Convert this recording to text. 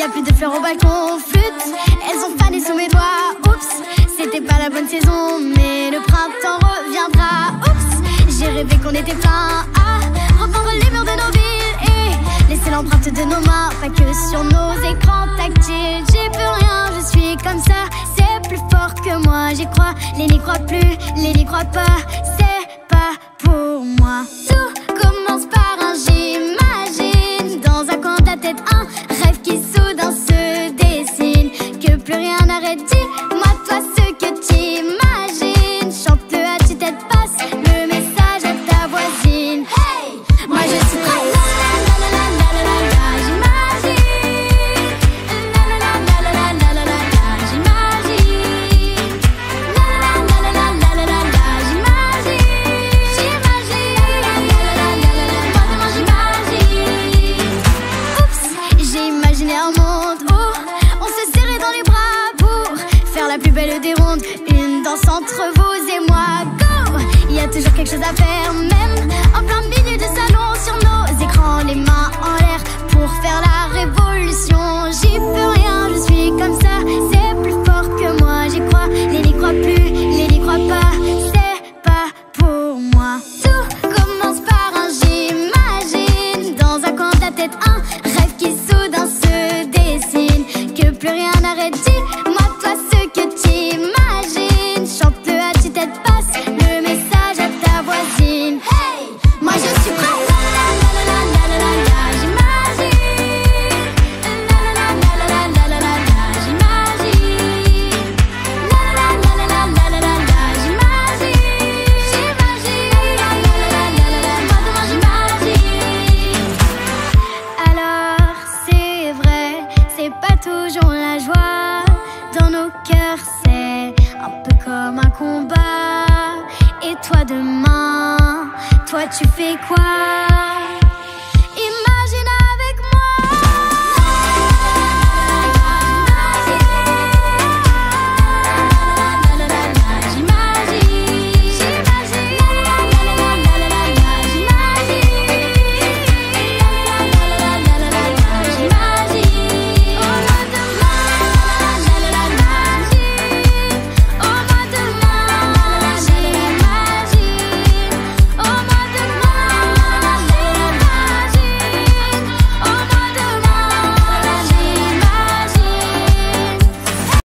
y a plus de fleurs au balcon, flûte, elles ont fané sous mes doigts. Oups, c'était pas la bonne saison, mais le printemps reviendra. Oups, j'ai rêvé qu'on était plein à reprendre les murs de nos villes et laisser l'empreinte de nos mains, pas que sur nos écrans tactiles. J'y peux rien, je suis comme ça, c'est plus fort que moi. J'y crois, les n'y croient plus, les n'y croient pas, c'est pas pour moi. Tout commence par un j'imagine, dans un coin de la tête, un rêve qui soudain se dessine. Que plus rien n'arrête, dis-moi toi ce que t'imagines. Chante-le à tue-tête, passe le message à ta voisine. Hey, moi je suis prête. La plus belle des rondes, une danse entre vous et moi. Go! Il y a toujours quelque chose à faire, même en plein milieu du salon, sur nos écrans, les mains en l'air pour faire la révolution. J'y peux rien, je suis comme ça, c'est plus fort que moi. J'y crois, les n'y croient plus, les n'y croient pas, c'est pas pour moi. Tout commence par un j'imagine, dans un coin de la tête, un rêve qui soudain se dessine. Que plus rien n'arrête, dis-moi toi ce que t'imagines. Chante-le à tue-tête, passe le message à ta voisine. Hey, moi je suis prête. Alors c'est vrai, c'est pas toujours la joie. Dans nos cœurs c'est un peu comme un combat. Et toi demain, toi tu fais quoi?